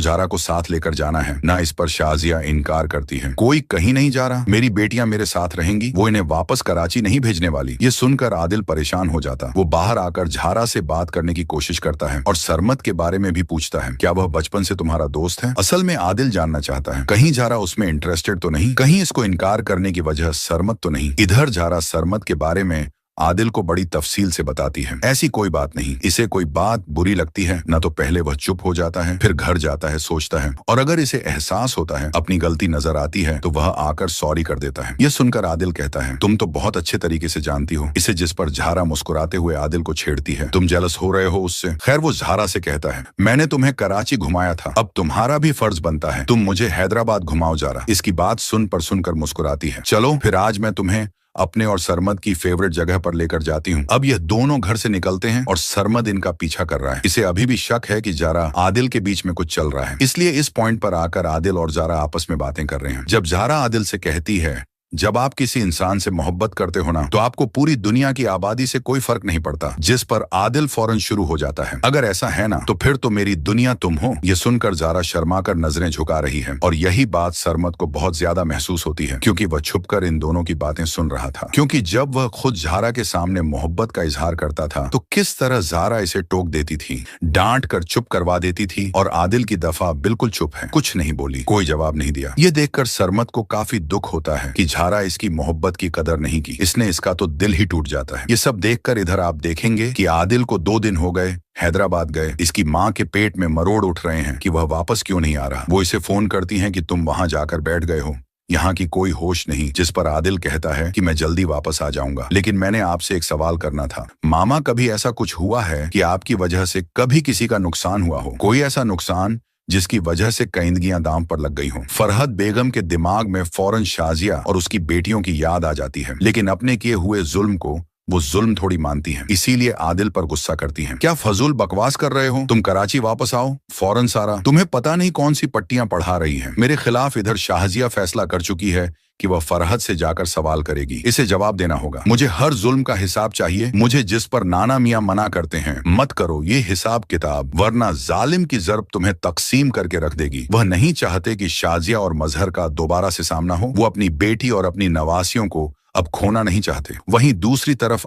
ज़ारा को साथ लेकर जाना है ना। इस पर शाजिया इनकार करती है, कोई कहीं नहीं जा रहा, मेरी बेटियां मेरे साथ रहेंगी, वो इन्हें वापस कराची नहीं भेजने वाली। ये सुनकर आदिल परेशान हो जाता, वो बाहर आकर ज़ारा से बात करने की कोशिश करता है और सरमद के बारे में भी पूछता है, क्या वह बचपन से तुम्हारा दोस्त है? असल में आदिल जानना चाहता है कहीं ज़ारा उसमें इंटरेस्टेड तो नहीं, कहीं इसको इनकार करने की वजह सरमद तो नहीं। इधर ज़ारा सरमद के बारे में आदिल को बड़ी तफसील से बताती है, ऐसी कोई बात नहीं, इसे कोई बात बुरी लगती है ना तो पहले वह चुप हो जाता है, फिर घर जाता है, सोचता है और अगर इसे एहसास होता है, अपनी गलती नजर आती है तो वह आकर सॉरी कर देता है। यह सुनकर आदिल कहता है तुम तो बहुत अच्छे तरीके से जानती हो इसे, जिस पर ज़ारा मुस्कुराते हुए आदिल को छेड़ती है, तुम जेलस हो रहे हो उससे। खैर वो ज़ारा से कहता है मैंने तुम्हें कराची घुमाया था, अब तुम्हारा भी फर्ज बनता है तुम मुझे हैदराबाद घुमाओ ज़ारा। इसकी बात सुनकर मुस्कुराती है, चलो फिर आज मैं तुम्हें अपने और सरमद की फेवरेट जगह पर लेकर जाती हूँ। अब यह दोनों घर से निकलते हैं और सरमद इनका पीछा कर रहा है। इसे अभी भी शक है कि ज़ारा आदिल के बीच में कुछ चल रहा है, इसलिए इस पॉइंट पर आकर आदिल और ज़ारा आपस में बातें कर रहे हैं। जब ज़ारा आदिल से कहती है जब आप किसी इंसान से मोहब्बत करते हो ना तो आपको पूरी दुनिया की आबादी से कोई फर्क नहीं पड़ता, जिस पर आदिल फौरन शुरू हो जाता है, अगर ऐसा है ना तो फिर तो मेरी दुनिया तुम हो। यह सुनकर ज़ारा शर्माकर नजरें झुका रही है और यही बात सरमद को बहुत ज्यादा महसूस होती है क्योंकि वह छुपकर इन दोनों की बातें सुन रहा था। क्योंकि जब वह खुद ज़ारा के सामने मोहब्बत का इजहार करता था तो किस तरह ज़ारा इसे टोक देती थी, डांट कर चुप करवा देती थी और आदिल की दफा बिल्कुल चुप है, कुछ नहीं बोली, कोई जवाब नहीं दिया। ये देखकर सरमद को काफी दुख होता है कि ज़ारा इसकी मोहब्बत की कदर नहीं की, इसने इसका तो दिल ही टूट जाता है। ये सब देखकर इधर आप देखेंगे कि आदिल को 2 दिन हो गए, हैदराबाद गए, इसकी माँ के पेट में मरोड़ उठ रहे हैं कि वह वापस क्यों नहीं आ रहा। वो इसे फोन करती हैं कि तुम वहां जाकर बैठ गए हो, यहाँ की कोई होश नहीं, जिस पर आदिल कहता है कि मैं जल्दी वापस आ जाऊंगा, लेकिन मैंने आपसे एक सवाल करना था। मामा कभी ऐसा कुछ हुआ है कि आपकी वजह से कभी किसी का नुकसान हुआ हो, कोई ऐसा नुकसान जिसकी वजह से कईंदगियां दांव पर लग गई हों? फरहद बेगम के दिमाग में फौरन शाजिया और उसकी बेटियों की याद आ जाती है, लेकिन अपने किए हुए जुल्म को वो जुल्म थोड़ी मानती हैं, इसीलिए आदिल पर गुस्सा करती हैं। क्या फजूल बकवास कर रहे हो, तुम कराची वापस आओ फौरन। सारा तुम्हें पता नहीं कौन सी पट्टियां पढ़ा रही हैं मेरे खिलाफ। इधर शाहजिया फैसला कर चुकी है कि वह फरहद से जाकर सवाल करेगी, इसे जवाब देना होगा। मुझे हर जुल्म का हिसाब चाहिए, मुझे जिस पर नाना मियां मना करते हैं मत करो ये हिसाब किताब, वरना जालिम की ज़र्ब तुम्हें तकसीम करके रख देगी। वह नहीं चाहते कि शाजिया और मजहर का दोबारा से सामना हो, वो अपनी बेटी और अपनी नवासियों को अब खोना नहीं चाहते। वहीं दूसरी तरफ